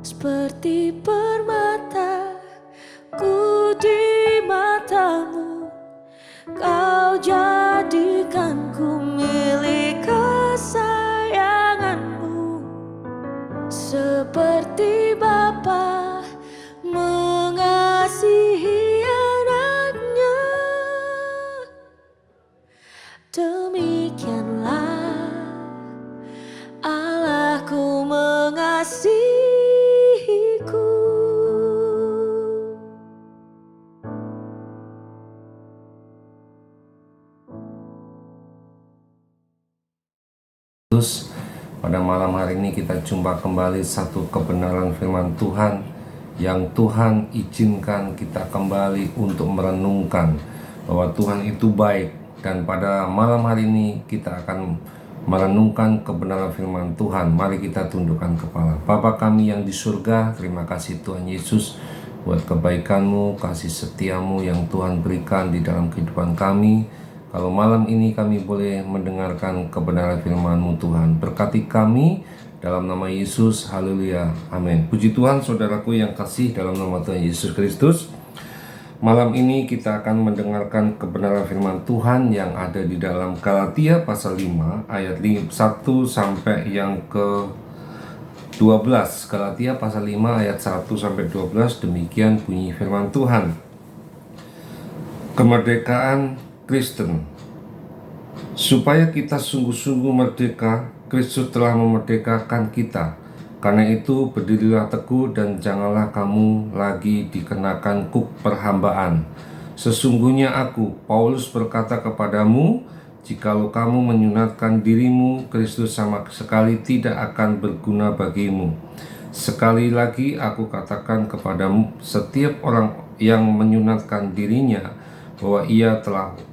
Seperti permata ku di matamu, kau jadikanku milik kesayanganmu. Seperti Bapa mengasihi anaknya, demikianlah Allahku mengasihiku. Pada malam hari ini kita jumpa kembali satu kebenaran firman Tuhan yang Tuhan izinkan kita kembali untuk merenungkan bahwa Tuhan itu baik. Dan pada malam hari ini kita akan merenungkan kebenaran firman Tuhan. Mari kita tundukkan kepala. Bapa kami yang di surga, terima kasih Tuhan Yesus buat kebaikan-Mu, kasih setia-Mu yang Tuhan berikan di dalam kehidupan kami. Kalau malam ini kami boleh mendengarkan kebenaran firman-Mu Tuhan, berkati kami dalam nama Yesus, haleluya, amin. Puji Tuhan, saudaraku yang kasih dalam nama Tuhan Yesus Kristus. Malam ini kita akan mendengarkan kebenaran firman Tuhan yang ada di dalam Galatia pasal 5 ayat 1 sampai yang ke 12. Galatia pasal 5 ayat 1 sampai 12, demikian bunyi firman Tuhan. Kemerdekaan Kristen. Supaya kita sungguh-sungguh merdeka, Kristus telah memerdekakan kita. Karena itu berdirilah teguh dan janganlah kamu lagi dikenakan kuk perhambaan. Sesungguhnya aku, Paulus, berkata kepadamu, jikalau kamu menyunatkan dirimu, Kristus sama sekali tidak akan berguna bagimu. Sekali lagi aku katakan kepadamu, setiap orang yang menyunatkan dirinya bahwa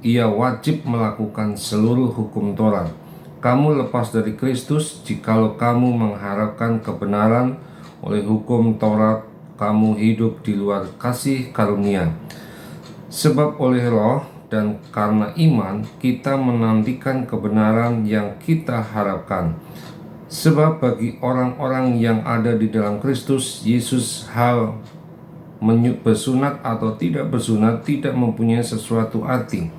ia wajib melakukan seluruh hukum Taurat. Kamu lepas dari Kristus jikalau kamu mengharapkan kebenaran oleh hukum Taurat, kamu hidup di luar kasih karunia. Sebab oleh Roh dan karena iman kita menantikan kebenaran yang kita harapkan. Sebab bagi orang-orang yang ada di dalam Kristus Yesus, hal bersunat atau tidak bersunat tidak mempunyai sesuatu arti.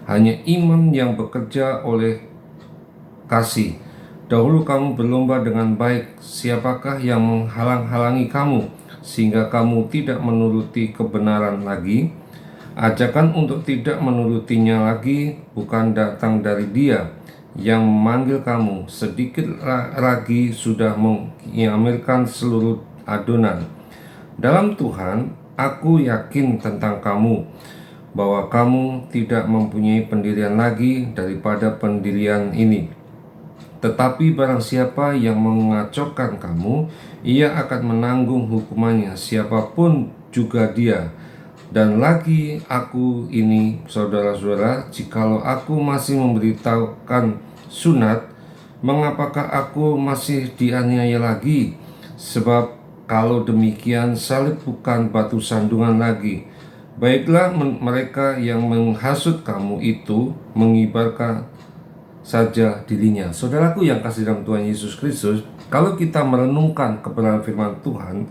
Hanya iman yang bekerja oleh kasih. Dahulu kamu berlomba dengan baik. Siapakah yang menghalang-halangi kamu sehingga kamu tidak menuruti kebenaran lagi? Ajakan untuk tidak menurutinya lagi bukan datang dari Dia yang memanggil kamu. Sedikit lagi sudah mengamirkan seluruh adonan. Dalam Tuhan, aku yakin tentang kamu, bahwa kamu tidak mempunyai pendirian lagi daripada pendirian ini. Tetapi barang siapa yang mengacaukan kamu, ia akan menanggung hukumannya, siapapun juga dia. Dan lagi aku ini, saudara-saudara, jikalau aku masih memberitahukan sunat, mengapakah aku masih dianiaya lagi? Sebab kalau demikian, salib bukan batu sandungan lagi. Baiklah mereka yang menghasut kamu itu mengibarkan saja dirinya. Saudaraku yang kasih dalam Tuhan Yesus Kristus, kalau kita merenungkan kebenaran firman Tuhan,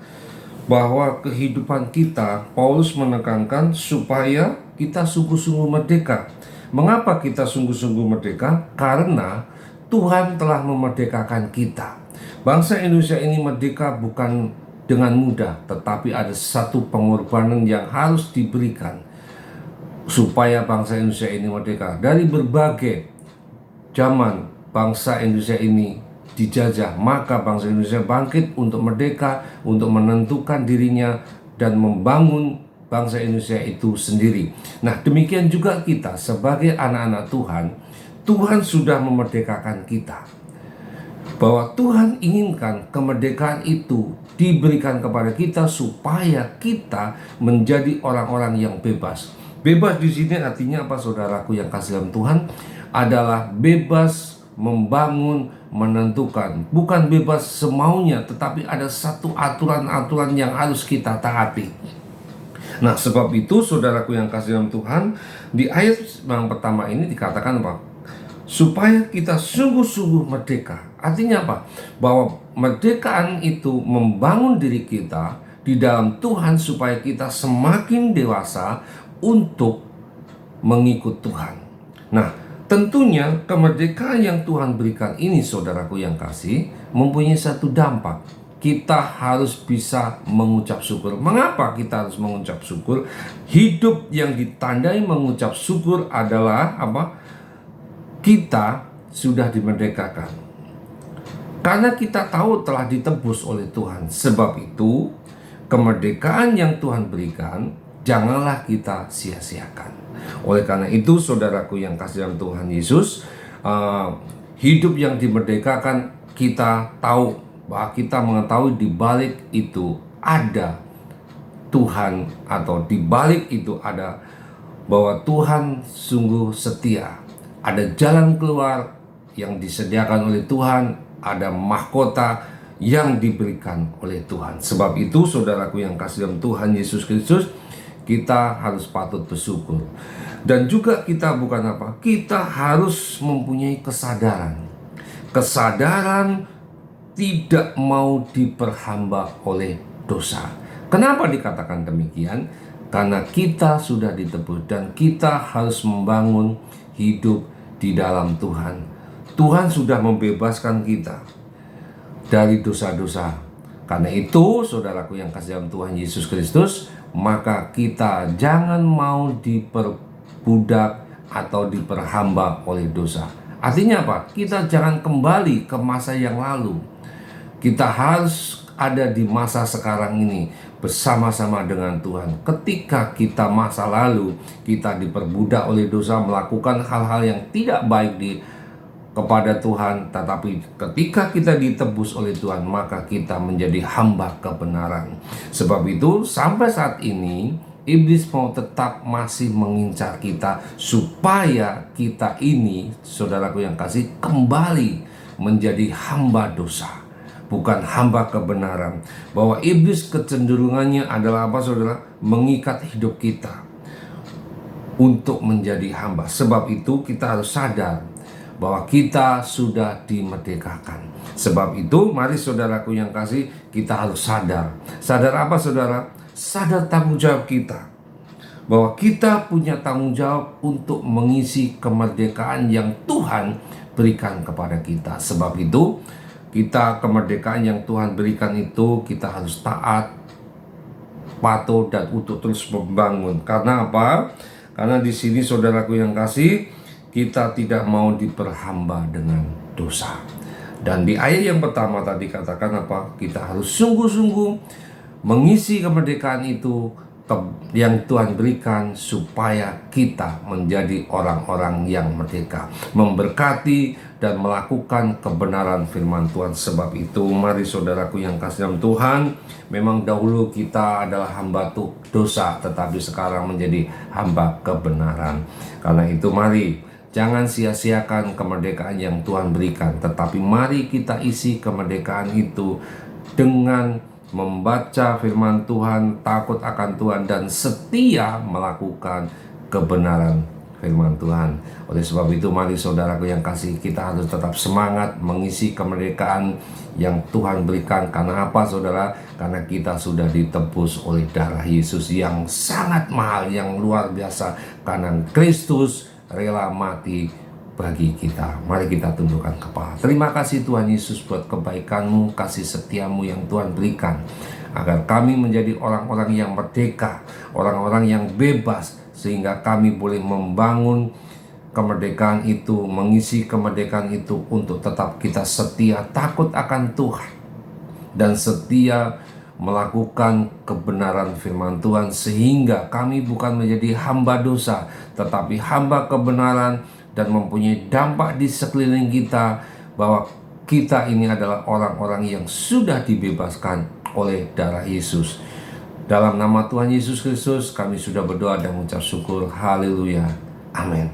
bahwa kehidupan kita, Paulus menekankan supaya kita sungguh-sungguh merdeka. Mengapa kita sungguh-sungguh merdeka? Karena Tuhan telah memerdekakan kita. Bangsa Indonesia ini merdeka bukan dengan mudah, tetapi ada satu pengorbanan yang harus diberikan supaya bangsa Indonesia ini merdeka. Dari berbagai zaman bangsa Indonesia ini dijajah, maka bangsa Indonesia bangkit untuk merdeka, untuk menentukan dirinya dan membangun bangsa Indonesia itu sendiri. Nah, demikian juga kita sebagai anak-anak Tuhan, Tuhan sudah memerdekakan kita. Bahwa Tuhan inginkan kemerdekaan itu diberikan kepada kita supaya kita menjadi orang-orang yang bebas. Bebas di sini artinya apa, saudaraku yang kasih dalam Tuhan? Adalah bebas membangun, menentukan. Bukan bebas semaunya, tetapi ada satu aturan-aturan yang harus kita taati. Nah, sebab itu saudaraku yang kasih dalam Tuhan, di ayat yang pertama ini dikatakan apa? supaya kita sungguh-sungguh merdeka. Artinya apa? Bahwa merdekaan itu membangun diri kita di dalam Tuhan supaya kita semakin dewasa untuk mengikut Tuhan. Nah, tentunya kemerdekaan yang Tuhan berikan ini, saudaraku yang kasih, mempunyai satu dampak. Kita harus bisa mengucap syukur. Mengapa kita harus mengucap syukur? Hidup yang ditandai mengucap syukur adalah apa? Kita sudah dimerdekakan. Karena kita tahu telah ditebus oleh Tuhan. Sebab itu, kemerdekaan yang Tuhan berikan, janganlah kita sia-siakan. Oleh karena itu, saudaraku yang kasih dalam Tuhan Yesus, hidup yang dimerdekakan, kita tahu bahwa kita mengetahui di balik itu ada Tuhan, atau di balik itu ada bahwa Tuhan sungguh setia. Ada jalan keluar yang disediakan oleh Tuhan, ada mahkota yang diberikan oleh Tuhan. Sebab itu, saudaraku yang kasih dalam Tuhan Yesus Kristus, kita harus patut bersyukur. Dan juga kita bukan apa? Kita harus mempunyai kesadaran. Kesadaran tidak mau diperhamba oleh dosa. Kenapa dikatakan demikian? Karena kita sudah ditebus dan kita harus membangun hidup di dalam Tuhan. Tuhan sudah membebaskan kita dari dosa-dosa. Karena itu, saudaraku yang kasih dalam Tuhan Yesus Kristus, maka kita jangan mau diperbudak atau diperhamba oleh dosa. Artinya apa? Kita jangan kembali ke masa yang lalu. Kita harus ada di masa sekarang ini bersama-sama dengan Tuhan. Ketika kita masa lalu, kita diperbudak oleh dosa, melakukan hal-hal yang tidak baik kepada Tuhan. Tetapi ketika kita ditebus oleh Tuhan, maka kita menjadi hamba kebenaran. Sebab itu, sampai saat ini, iblis mau tetap masih mengincar kita supaya kita ini, saudaraku yang kasih, kembali menjadi hamba dosa, bukan hamba kebenaran. Bahwa iblis kecenderungannya adalah apa, saudara? Mengikat hidup kita untuk menjadi hamba. Sebab itu kita harus sadar bahwa kita sudah dimerdekakan. Sebab itu mari saudaraku yang kasih, kita harus sadar. Sadar apa, saudara? Sadar tanggung jawab kita, bahwa kita punya tanggung jawab untuk mengisi kemerdekaan yang Tuhan berikan kepada kita. Sebab itu kita, kemerdekaan yang Tuhan berikan itu, kita harus taat, patuh, dan untuk terus membangun. Karena apa? Karena di sini, saudaraku yang kasih, kita tidak mau diperhamba dengan dosa. Dan di ayat yang pertama tadi katakan apa? Kita harus sungguh-sungguh mengisi kemerdekaan itu yang Tuhan berikan supaya kita menjadi orang-orang yang merdeka, memberkati dan melakukan kebenaran firman Tuhan. Sebab itu mari saudaraku yang kasih dalam Tuhan, memang dahulu kita adalah hamba dosa, tetapi sekarang menjadi hamba kebenaran. Karena itu mari jangan sia-siakan kemerdekaan yang Tuhan berikan, tetapi mari kita isi kemerdekaan itu dengan membaca firman Tuhan, takut akan Tuhan, dan setia melakukan kebenaran firman Tuhan. Oleh sebab itu mari saudaraku yang kasih, kita harus tetap semangat mengisi kemerdekaan yang Tuhan berikan. Karena apa, saudara? Karena kita sudah ditebus oleh darah Yesus yang sangat mahal, yang luar biasa. Karena Kristus rela mati bagi kita. Mari kita tundukkan kepala. Terima kasih Tuhan Yesus buat kebaikan-Mu, kasih setiamu yang Tuhan berikan, agar kami menjadi orang-orang yang merdeka, orang-orang yang bebas, sehingga kami boleh membangun kemerdekaan itu, mengisi kemerdekaan itu untuk tetap kita setia, takut akan Tuhan, dan setia melakukan kebenaran firman Tuhan, sehingga kami bukan menjadi hamba dosa, tetapi hamba kebenaran, dan mempunyai dampak di sekeliling kita, bahwa kita ini adalah orang-orang yang sudah dibebaskan oleh darah Yesus. Dalam nama Tuhan Yesus Kristus kami sudah berdoa dan mengucap syukur. Haleluya. Amin.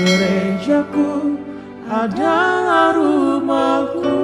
gerejaku adalah rumahku.